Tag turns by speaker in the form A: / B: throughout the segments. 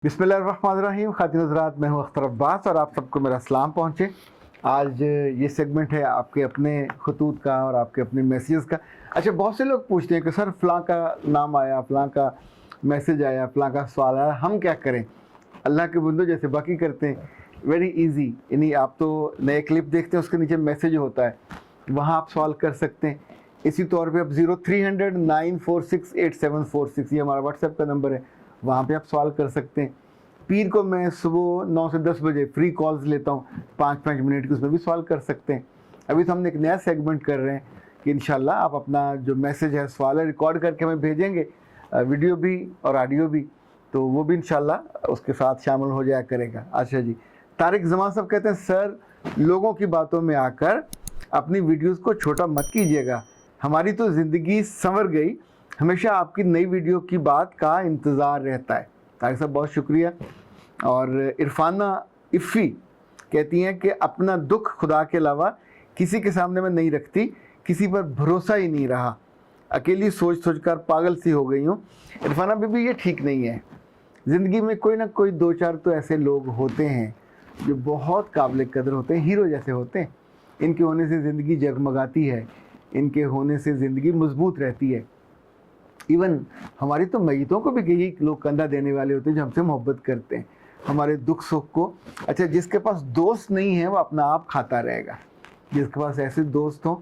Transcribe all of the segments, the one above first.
A: बिस्मिल्लाहिर्रहमानिर्रहीम। ख़ातिन हज़रात, मैं हूँ अख्तर अब्बास और आप सबको मेरा सलाम पहुँचे। आज ये सेगमेंट है आपके अपने खतूत का और आपके अपने मैसेजेस का। अच्छा, बहुत से लोग पूछते हैं कि सर फ़लाँ का नाम आया, फ़लाँ का मैसेज आया, फ़लाँ का सवाल आया, हम क्या करें? अल्लाह के बंदो जैसे बाकी करते हैं, वेरी ईजी। यानी आप तो नए क्लिप देखते हैं, उसके नीचे मैसेज होता है, वहाँ आप सवाल कर सकते हैं। इसी तौर पे आप 0300 946 8746 ये हमारा व्हाट्सएप का नंबर है, वहाँ पे आप सवाल कर सकते हैं। पीर को मैं सुबह 9 से 10 बजे फ्री कॉल्स लेता हूँ 5-5 मिनट की, उसमें भी सवाल कर सकते हैं। अभी तो हमने एक नया सेगमेंट कर रहे हैं कि इंशाल्लाह आप अपना जो मैसेज है, सवाल है, रिकॉर्ड करके हमें भेजेंगे, वीडियो भी और ऑडियो भी, तो वो भी इंशाल्लाह उसके साथ शामिल हो जाया करेगा। अच्छा जी, तारिक जमान साहब कहते हैं सर लोगों की बातों में आकर अपनी वीडियोस को छोटा मत कीजिएगा, हमारी तो ज़िंदगी संवर गई, हमेशा आपकी नई वीडियो की बात का इंतज़ार रहता है। तारिक साहब बहुत शुक्रिया। और इरफाना इफ़ी कहती हैं कि अपना दुख खुदा के अलावा किसी के सामने मैं नहीं रखती, किसी पर भरोसा ही नहीं रहा, अकेली सोच सोच कर पागल सी हो गई हूँ। इरफाना बीबी, ये ठीक नहीं है। ज़िंदगी में कोई ना कोई 2-4 तो ऐसे लोग होते हैं जो बहुत काबिल कदर होते हैं, हीरो जैसे होते हैं। इनके होने से ज़िंदगी जगमगाती है, इनके होने से ज़िंदगी मजबूत रहती है। इवन हमारी तो मैयतों को भी यही लोग कंधा देने वाले होते हैं जो हमसे मोहब्बत करते हैं, हमारे दुख सुख को। अच्छा, जिसके पास दोस्त नहीं है वो अपना आप खाता रहेगा। जिसके पास ऐसे दोस्त हों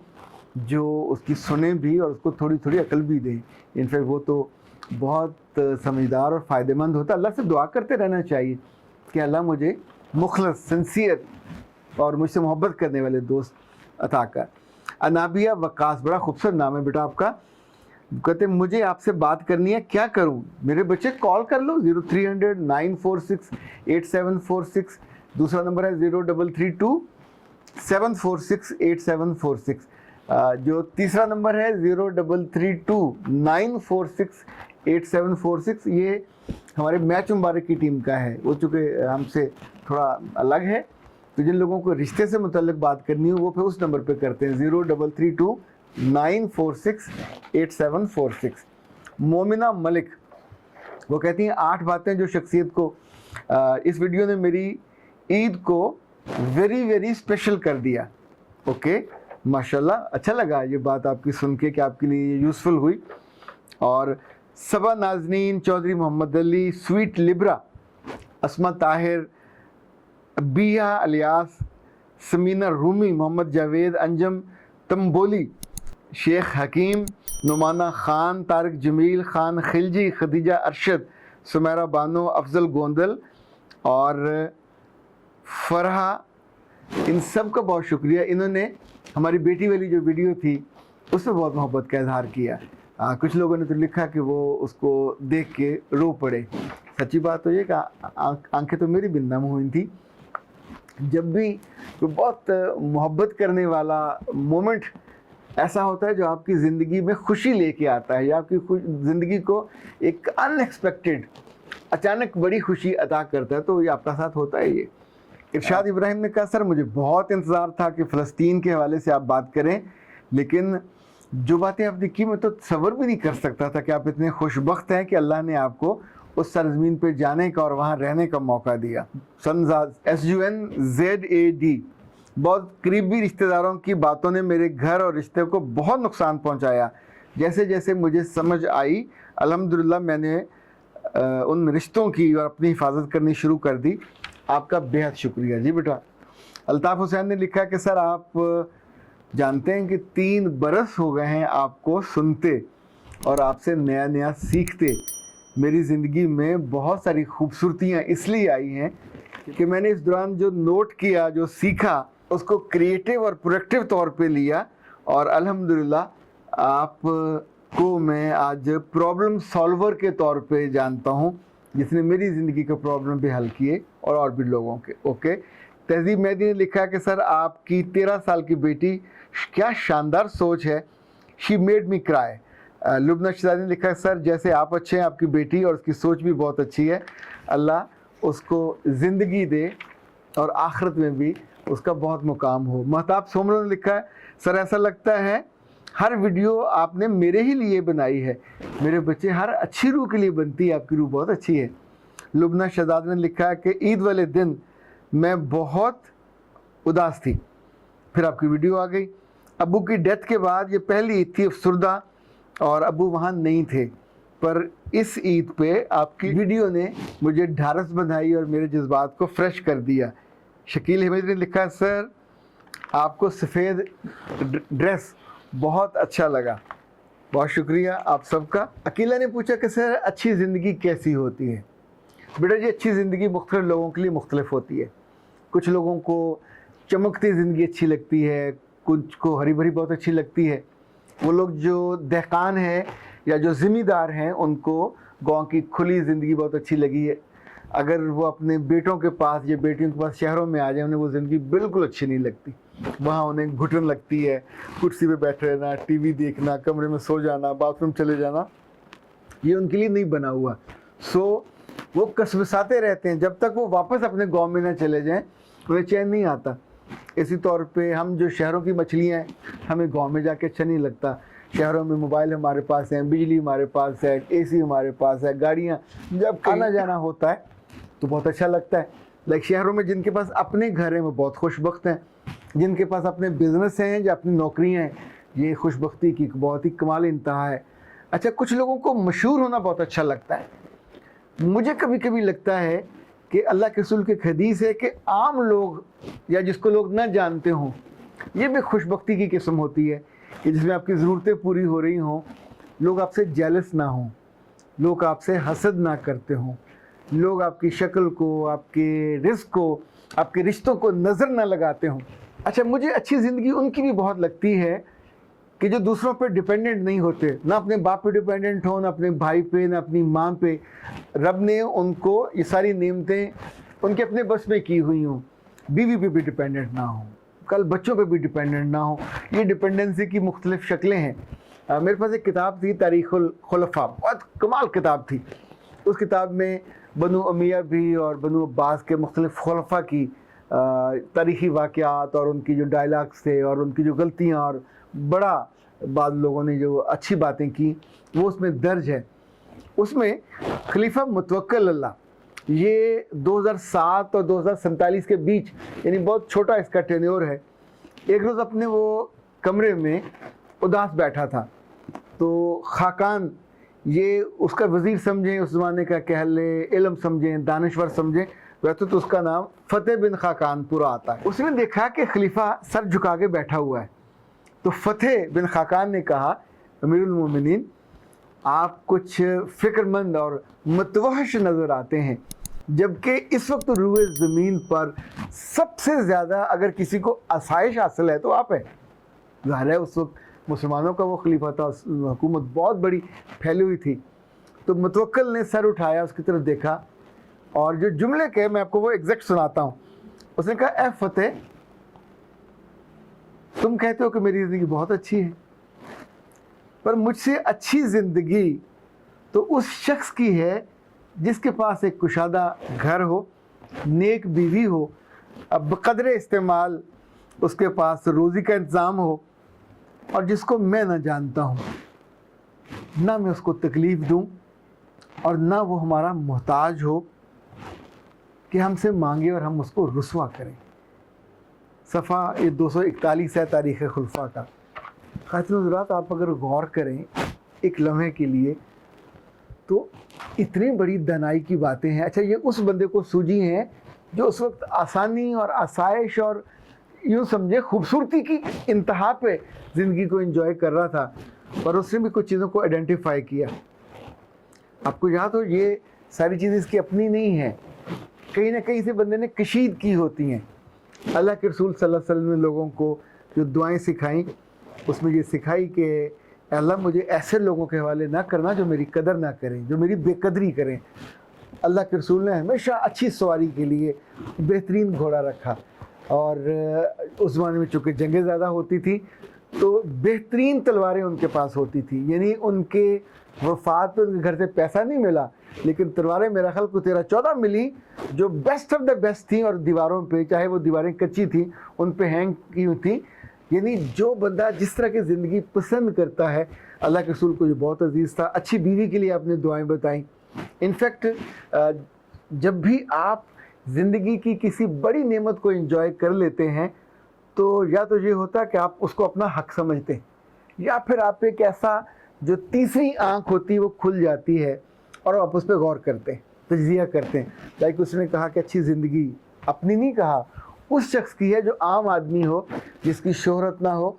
A: जो उसकी सुने भी और उसको थोड़ी थोड़ी अकल भी दें, इनफैक्ट वो तो बहुत समझदार और फ़ायदेमंद होता है। अल्लाह से दुआ करते रहना चाहिए कि अल्लाह मुझे मुखलस, सिंसियर और मुझसे मोहब्बत करने वाले दोस्त अता कर। अनाबिया वकास, बड़ा खूबसूरत नाम है बेटा आपका। कहते मुझे आपसे बात करनी है, क्या करूं? मेरे बच्चे कॉल कर लो 0300 946 8746। दूसरा नंबर है 0332 746 8746। जो तीसरा नंबर है 0332 946 8746, ये हमारे मैच मुबारक की टीम का है। वो चूँकि हमसे थोड़ा अलग है, तो जिन लोगों को रिश्ते से मुतल्लिक बात करनी हो वो फिर उस नंबर पे करते हैं 0332 946 8746। मोमिना मलिक वो कहती हैं 8 बातें जो शख्सियत को इस वीडियो ने मेरी ईद को वेरी वेरी स्पेशल कर दिया। ओके, माशाल्लाह, अच्छा लगा ये बात आपकी सुन के कि आपके लिए ये यूज़फुल हुई। और सबा नाजनीन, चौधरी मोहम्मद अली, स्वीट लिब्रा, अस्मा ताहिर, बिया अलियास, समीना रूमी, मोहम्मद जावेद, अंजम तंबोली, शेख हकीम, नुमाना खान, तारिक जमील खान खिलजी, खदीजा अरशद, सुमेरा बानो, अफजल गोंदल और फरहा, इन सब का बहुत शुक्रिया। इन्होंने हमारी बेटी वाली जो वीडियो थी उसमें बहुत मोहब्बत का इजहार किया। कुछ लोगों ने तो लिखा कि वो उसको देख के रो पड़े। सच्ची बात तो ये कि आंखें तो मेरी भी नम हुई थी। जब भी कोई बहुत मोहब्बत करने वाला मोमेंट ऐसा होता है जो आपकी ज़िंदगी में खुशी लेके आता है या आपकी ज़िंदगी को एक अनएक्सपेक्टेड अचानक बड़ी खुशी अता करता है, तो ये आपका साथ होता है। ये इरशाद इब्राहिम ने कहा सर मुझे बहुत इंतज़ार था कि फ़लस्तीन के हवाले से आप बात करें, लेकिन जो बातें आपने की मैं तो तसव्वुर भी नहीं कर सकता था कि आप इतने खुशबख्त हैं कि अल्लाह ने आपको उस सरज़मीन पे जाने का और वहाँ रहने का मौका दिया। सनजाद SUNZAD, बहुत करीबी रिश्तेदारों की बातों ने मेरे घर और रिश्ते को बहुत नुकसान पहुँचाया। जैसे जैसे मुझे समझ आई, अल्हम्दुलिल्लाह मैंने उन रिश्तों की और अपनी हिफाजत करनी शुरू कर दी। आपका बेहद शुक्रिया। जी बेटा। अल्ताफ़ हुसैन ने लिखा कि सर आप जानते हैं कि 3 बरस हो गए हैं आपको सुनते और आपसे नया नया सीखते। मेरी ज़िंदगी में बहुत सारी खूबसूरतियाँ इसलिए आई हैं कि मैंने इस दौरान जो नोट किया, जो सीखा, उसको क्रिएटिव और प्रोडक्टिव तौर पे लिया और अल्हम्दुलिल्लाह आप को मैं आज प्रॉब्लम सॉल्वर के तौर पे जानता हूँ, जिसने मेरी ज़िंदगी के प्रॉब्लम भी हल किए और भी लोगों के। ओके। तहजीब मेहदी ने लिखा कि सर आपकी 13 साल की बेटी, क्या शानदार सोच है, she made me cry. Lubna शहजादी ने लिखा सर जैसे आप अच्छे हैं, आपकी बेटी और उसकी सोच भी बहुत अच्छी है, अल्लाह उसको ज़िंदगी दे और आखिरत में भी उसका बहुत मुकाम हो। महताब सोमरो ने लिखा है सर ऐसा लगता है हर वीडियो आपने मेरे ही लिए बनाई है, मेरे बच्चे हर अच्छी रूह के लिए बनती है, आपकी रूह बहुत अच्छी है। लुबना शहजाद ने लिखा है कि ईद वाले दिन मैं बहुत उदास थी, फिर आपकी वीडियो आ गई। अबू की डेथ के बाद ये पहली ईद थी अफसरदा और अबू वहाँ नहीं थे, पर इस ईद पे आपकी वीडियो ने मुझे ढारस बंधाई और मेरे जज्बात को फ्रेश कर दिया। शकील अहमद ने लिखा है, सर आपको सफ़ेद ड्रेस बहुत अच्छा लगा, बहुत शुक्रिया आप सबका। अकीला ने पूछा कि सर अच्छी ज़िंदगी कैसी होती है? बेटा जी, अच्छी ज़िंदगी मुख्तलिफ लोगों के लिए मुख्तलिफ होती है। कुछ लोगों को चमकती ज़िंदगी अच्छी लगती है, कुछ को हरी भरी बहुत अच्छी लगती है। वो लोग जो दहकान हैं या जो ज़िम्मेदार हैं उनको गांव की खुली ज़िंदगी बहुत अच्छी लगी है। अगर वो अपने बेटों के पास या बेटियों के पास शहरों में आ जाए, उन्हें वो ज़िंदगी बिल्कुल अच्छी नहीं लगती। वहाँ उन्हें घुटन लगती है, कुर्सी पे बैठे रहना, टीवी देखना, कमरे में सो जाना, बाथरूम चले जाना, ये उनके लिए नहीं बना हुआ। सो वो कसवसाते रहते हैं, जब तक वो वापस अपने गांव में ना चले जाएं उन्हें चैन नहीं आता। इसी तौर पे हम जो शहरों की मछलियाँ हैं, हमें गांव में जाके अच्छा नहीं लगता। शहरों में मोबाइल हमारे पास हैं, बिजली हमारे पास है, एसी हमारे पास है, गाड़ियाँ, जब आना जाना होता है तो बहुत अच्छा लगता है। लाइक शहरों में जिनके पास अपने घर हैं वो बहुत खुशबख्त हैं, जिनके पास अपने बिजनेस हैं या अपनी नौकरियाँ हैं, ये खुशबख्ती की बहुत ही कमाल इंतहा है। अच्छा, कुछ लोगों को मशहूर होना बहुत अच्छा लगता है। मुझे कभी कभी लगता है कि अल्लाह के रसूल की एक हदीस है कि आम लोग या जिसको लोग ना जानते हों, ये भी खुशबख्ती की किस्म होती है कि जिसमें आपकी ज़रूरतें पूरी हो रही हों, लोग आपसे जेलस ना हों, लोग आपसे हसद ना करते हों, लोग आपकी शक्ल को, आपके रिस्क को, आपके रिश्तों को नज़र ना लगाते हों। अच्छा, मुझे अच्छी ज़िंदगी उनकी भी बहुत लगती है कि जो दूसरों पे डिपेंडेंट नहीं होते, ना अपने बाप पे डिपेंडेंट हो, ना अपने भाई पे, ना अपनी माँ पे। रब ने उनको ये सारी नेमतें उनके अपने बस में की हुई हों। बीवी पे भी डिपेंडेंट ना हो, कल बच्चों पे भी डिपेंडेंट ना हो। ये डिपेंडेंसी की मुख्तलिफ शक्लें हैं। मेरे पास एक किताब थी, तारीख़ुल खुलफ़ा, बहुत कमाल किताब थी। उस किताब में बनु उमैया भी और बनु अब्बास के मुख्तलिफ खुलफ़ा की तारीख़ी वाक़यात और उनकी जो डायलॉग्स थे और उनकी जो गलतियाँ और बड़ा बाद लोगों ने जो अच्छी बातें की वो उसमें दर्ज है। उसमें खलीफा मुतवक्किल अल्लाह, ये 2007 और 2047 के बीच, यानी बहुत छोटा इसका टेन्योर है। एक रोज़ अपने वो कमरे में उदास बैठा था, तो खाकान, ये उसका वज़ीर समझें, उस ज़माने का कहले इल्म समझें, दानश्वर समझें, वैसे तो उसका नाम फ़तेह बिन खाकान पूरा आता है। उसने देखा कि खलीफा सर झुका के बैठा हुआ है, तो फ़तेह बिन खाकान ने कहा, अमीरुल मोमिनीन, आप कुछ फ़िक्रमंद और मतवहश नज़र आते हैं, जबकि इस वक्त रूए ज़मीन पर सबसे ज़्यादा अगर किसी को आसाइश हासिल है तो आप हैं। ज़ाहिर है उस वक्त मुसलमानों का वो खलीफा था, हुकूमत बहुत बड़ी फैली हुई थी। तो मुतवक्किल ने सर उठाया, उसकी तरफ देखा और जो जुमले के मैं आपको वो एग्जैक्ट सुनाता हूँ। उसने कहा, ए फ़तेह, तुम कहते हो कि मेरी ज़िंदगी बहुत अच्छी है, पर मुझसे अच्छी ज़िंदगी तो उस शख्स की है जिसके पास एक कुशादा घर हो, नेक बीवी हो, अब बक़द्रे इस्तेमाल उसके पास रोज़ी का इंतज़ाम हो, और जिसको मैं ना जानता हूँ, ना मैं उसको तकलीफ़ दूँ और ना वो हमारा मोहताज हो कि हमसे मांगे और हम उसको रुसवा करें। सफ़ा ये 241 है तारीख़ खुलफ़ा का। ख़ातिन हज़रात, आप अगर गौर करें एक लम्हे के लिए तो इतनी बड़ी दानाई की बातें हैं। अच्छा, ये उस बंदे को सूझी हैं जो उस वक्त आसानी और आसाइश और यूँ समझे खूबसूरती की इंतहा पे ज़िंदगी को एंजॉय कर रहा था, पर उसने भी कुछ चीज़ों को आइडेंटिफाई किया। आपको याद हो, ये सारी चीज़ें इसकी अपनी नहीं है, कहीं ना कहीं से बंदे ने कशीद की होती हैं। अल्लाह के रसूल सल्लल्लाहु अलैहि वसल्लम ने लोगों को जो दुआएं सिखाई, उसमें ये सिखाई कि अल्लाह मुझे ऐसे लोगों के हवाले ना करना जो मेरी कदर ना करें, जो मेरी बेकदरी करें। अल्लाह के रसूल ने हमेशा अच्छी सवारी के लिए बेहतरीन घोड़ा रखा, और उस ज़माने में चूँकि जंगें ज़्यादा होती थी तो बेहतरीन तलवारें उनके पास होती थी। यानी उनके वफ़ात पर उनके घर से पैसा नहीं मिला, लेकिन तलवारें मेरा ख्याल को 13-14 मिली जो बेस्ट ऑफ द बेस्ट थी, और दीवारों पे, चाहे वो दीवारें कच्ची थी, उन पे हैंग की हुई थी। यानी जो बंदा जिस तरह की ज़िंदगी पसंद करता है, अल्लाह के रसूल को ये बहुत अजीज़ था। अच्छी बीवी के लिए आपने दुआएं बताई। इनफैक्ट جب بھی آپ زندگی کی کسی بڑی نعمت کو انجوائے کر لیتے ہیں تو یا تو یہ ہوتا ہے کہ آپ اس کو اپنا حق سمجھتے ہیں، یا پھر آپ ایک ایسا جو تیسری آنکھ ہوتی ہے وہ کھل جاتی ہے اور آپ اس پہ غور کرتے ہیں، تجزیہ کرتے ہیں. لائک اس نے کہا کہ اچھی زندگی اپنی نہیں کہا، اس شخص کی ہے جو عام آدمی ہو، جس کی شہرت نہ ہو،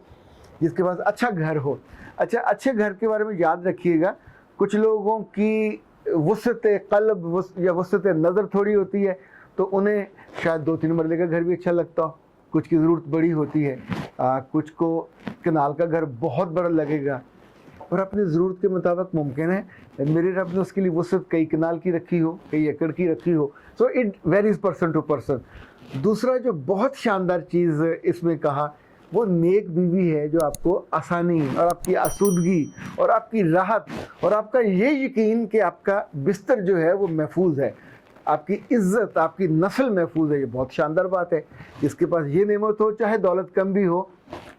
A: جس کے پاس اچھا گھر ہو. اچھا، اچھے گھر کے بارے میں یاد رکھیے گا، کچھ لوگوں کی وسعت قلب یا وسعت نظر تھوڑی ہوتی ہے تو انہیں شاید 2-3 مرلے کا گھر بھی اچھا لگتا ہو. کچھ کی ضرورت بڑی ہوتی ہے، کچھ کو کنال کا گھر بہت بڑا لگے گا، اور اپنی ضرورت کے مطابق ممکن ہے میرے رب نے اس کے لیے وسعت کئی کنال کی رکھی ہو، کئی ایکڑ کی رکھی ہو. So it varies person to person. دوسرا جو بہت شاندار چیز اس میں کہا وہ نیک بیوی ہے، جو آپ کو آسانی اور آپ کی آسودگی اور آپ کی راحت اور آپ کا یہ یقین کہ آپ کا بستر جو ہے وہ محفوظ ہے، آپ کی عزت، آپ کی نسل محفوظ ہے. یہ بہت شاندار بات ہے. جس کے پاس یہ نعمت ہو، چاہے دولت کم بھی ہو،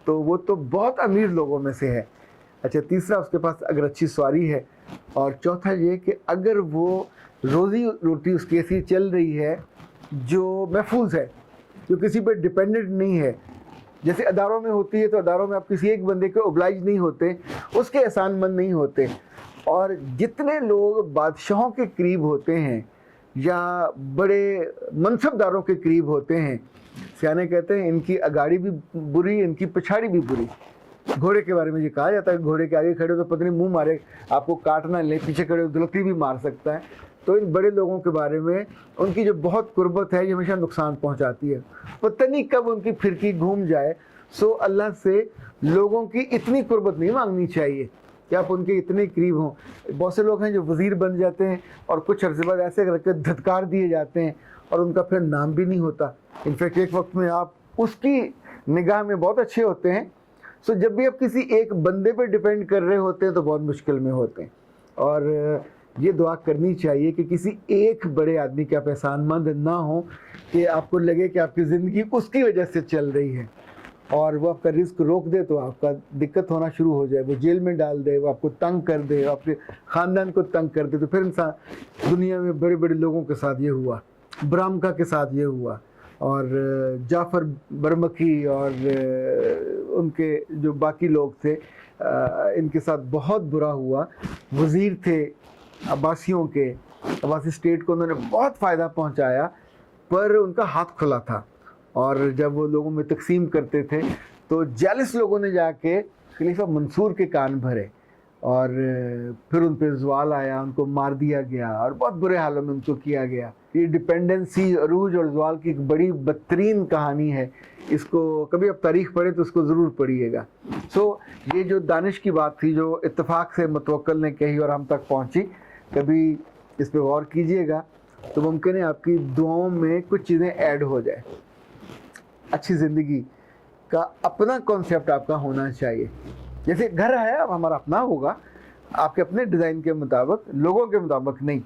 A: تو وہ تو بہت امیر لوگوں میں سے ہے. اچھا، تیسرا اس کے پاس اگر اچھی سواری ہے، اور چوتھا یہ کہ اگر وہ روزی روٹی اس کی ایسی چل رہی ہے جو محفوظ ہے، جو کسی پہ ڈپینڈنٹ نہیں ہے. جیسے اداروں میں ہوتی ہے تو اداروں میں آپ کسی ایک بندے کے اوبلائج نہیں ہوتے، اس کے احسان مند نہیں ہوتے. اور جتنے لوگ بادشاہوں کے قریب ہوتے ہیں یا بڑے منصب داروں کے قریب ہوتے ہیں، سیانے کہتے ہیں ان کی اگاڑی بھی بری، ان کی پچھاڑی بھی بری. گھوڑے کے بارے میں یہ کہا جاتا ہے کہ گھوڑے کے آگے کھڑے ہو تو پتہ نہیں منہ مارے، آپ کو کاٹنا لے، پیچھے کھڑے ہو دلکی بھی مار سکتا ہے. تو ان بڑے لوگوں کے بارے میں ان کی جو بہت قربت ہے یہ ہمیشہ نقصان پہنچاتی ہے، پتہ نہیں کب ان کی پھرکی گھوم جائے. سو اللہ سے لوگوں کی اتنی قربت نہیں مانگنی چاہیے کہ آپ ان کے اتنے قریب ہوں. بہت سے لوگ ہیں جو وزیر بن جاتے ہیں اور کچھ عرصے بعد ایسے کر کے دھتکار دیے جاتے ہیں اور ان کا پھر نام بھی نہیں ہوتا. انفیکٹ ایک وقت میں آپ اس کی نگاہ میں بہت اچھے ہوتے ہیں. سو جب بھی آپ کسی ایک بندے پہ ڈیپینڈ کر رہے ہوتے ہیں تو بہت مشکل میں ہوتے ہیں. اور یہ دعا کرنی چاہیے کہ کسی ایک بڑے آدمی کے آپ احسان مند نہ ہوں کہ آپ کو لگے کہ آپ کی زندگی اس کی وجہ سے چل رہی ہے اور وہ آپ کا رزق روک دے تو آپ کا دقت ہونا شروع ہو جائے، وہ جیل میں ڈال دے، وہ آپ کو تنگ کر دے، آپ کے خاندان کو تنگ کر دے. تو پھر انسان دنیا میں بڑے بڑے لوگوں کے ساتھ یہ ہوا، برامکا کے ساتھ یہ ہوا، اور جعفر برمکی اور ان کے جو باقی لوگ تھے ان کے ساتھ بہت برا ہوا. وزیر تھے عباسیوں کے، عباسی اسٹیٹ کو انہوں نے بہت فائدہ پہنچایا، پر ان کا ہاتھ کھلا تھا. اور جب وہ لوگوں میں تقسیم کرتے تھے تو جیلس لوگوں نے جا کے خلیفہ منصور کے کان بھرے اور پھر ان پہ زوال آیا، ان کو مار دیا گیا اور بہت برے حالوں میں ان کو کیا گیا. یہ ڈپینڈنسی، عروج اور زوال کی ایک بڑی بدترین کہانی ہے. اس کو کبھی آپ تاریخ پڑھیں تو اس کو ضرور پڑھیے گا. سو یہ جو دانش کی بات تھی جو اتفاق سے متوکل نے کہی اور ہم تک پہنچی، کبھی اس پہ غور کیجئے گا تو ممکن ہے آپ کی دعاؤں میں کچھ چیزیں ایڈ ہو جائے. اچھی زندگی کا اپنا کانسیپٹ آپ کا ہونا چاہیے. جیسے گھر ہے اب ہمارا اپنا ہوگا، آپ کے اپنے ڈیزائن کے مطابق، لوگوں کے مطابق نہیں.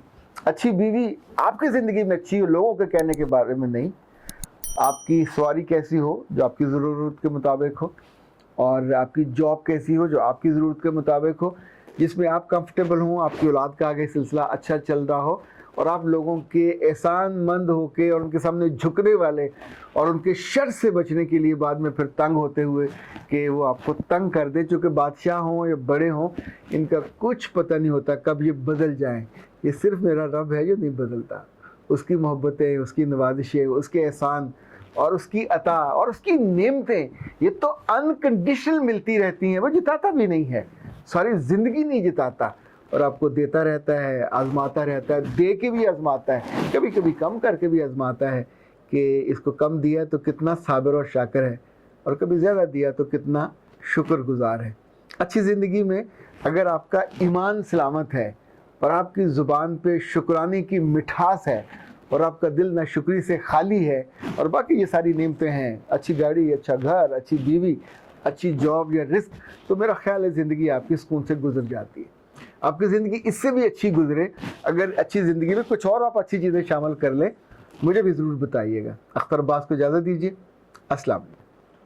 A: اچھی بیوی آپ کی زندگی میں اچھی ہو، لوگوں کے کہنے کے بارے میں نہیں. آپ کی سواری کیسی ہو جو آپ کی ضرورت کے مطابق ہو، اور آپ کی جاب کیسی ہو جو آپ کی ضرورت کے مطابق ہو، جس میں آپ کمفرٹیبل ہوں، آپ کی اولاد کا آگے سلسلہ اچھا چل رہا ہو، اور آپ لوگوں کے احسان مند ہو کے اور ان کے سامنے جھکنے والے اور ان کے شر سے بچنے کے لیے بعد میں پھر تنگ ہوتے ہوئے کہ وہ آپ کو تنگ کر دے. چونکہ بادشاہ ہوں یا بڑے ہوں، ان کا کچھ پتہ نہیں ہوتا کب یہ بدل جائیں. یہ صرف میرا رب ہے جو نہیں بدلتا. اس کی محبتیں، اس کی نوازشیں، اس کے احسان اور اس کی عطا اور اس کی نعمتیں یہ تو انکنڈیشنل ملتی رہتی ہیں. وہ جتاتا بھی نہیں ہے، ساری زندگی نہیں جتاتا، اور آپ کو دیتا رہتا ہے، آزماتا رہتا ہے، دے کے بھی آزماتا ہے، کبھی کبھی کم کر کے بھی آزماتا ہے کہ اس کو کم دیا تو کتنا صابر اور شاکر ہے، اور کبھی زیادہ دیا تو کتنا شکر گزار ہے. اچھی زندگی میں اگر آپ کا ایمان سلامت ہے اور آپ کی زبان پہ شکرانے کی مٹھاس ہے اور آپ کا دل ناشکری سے خالی ہے اور باقی یہ ساری نعمتیں ہیں، اچھی گاڑی، اچھا گھر، اچھی بیوی، اچھی جاب یا رزق، تو میرا خیال ہے زندگی آپ کی سکون سے گزر جاتی ہے. آپ کی زندگی اس سے بھی اچھی گزرے اگر اچھی زندگی میں کچھ اور آپ اچھی چیزیں شامل کر لیں. مجھے بھی ضرور بتائیے گا. اختر عباس کو اجازت دیجیے. السلام علیکم.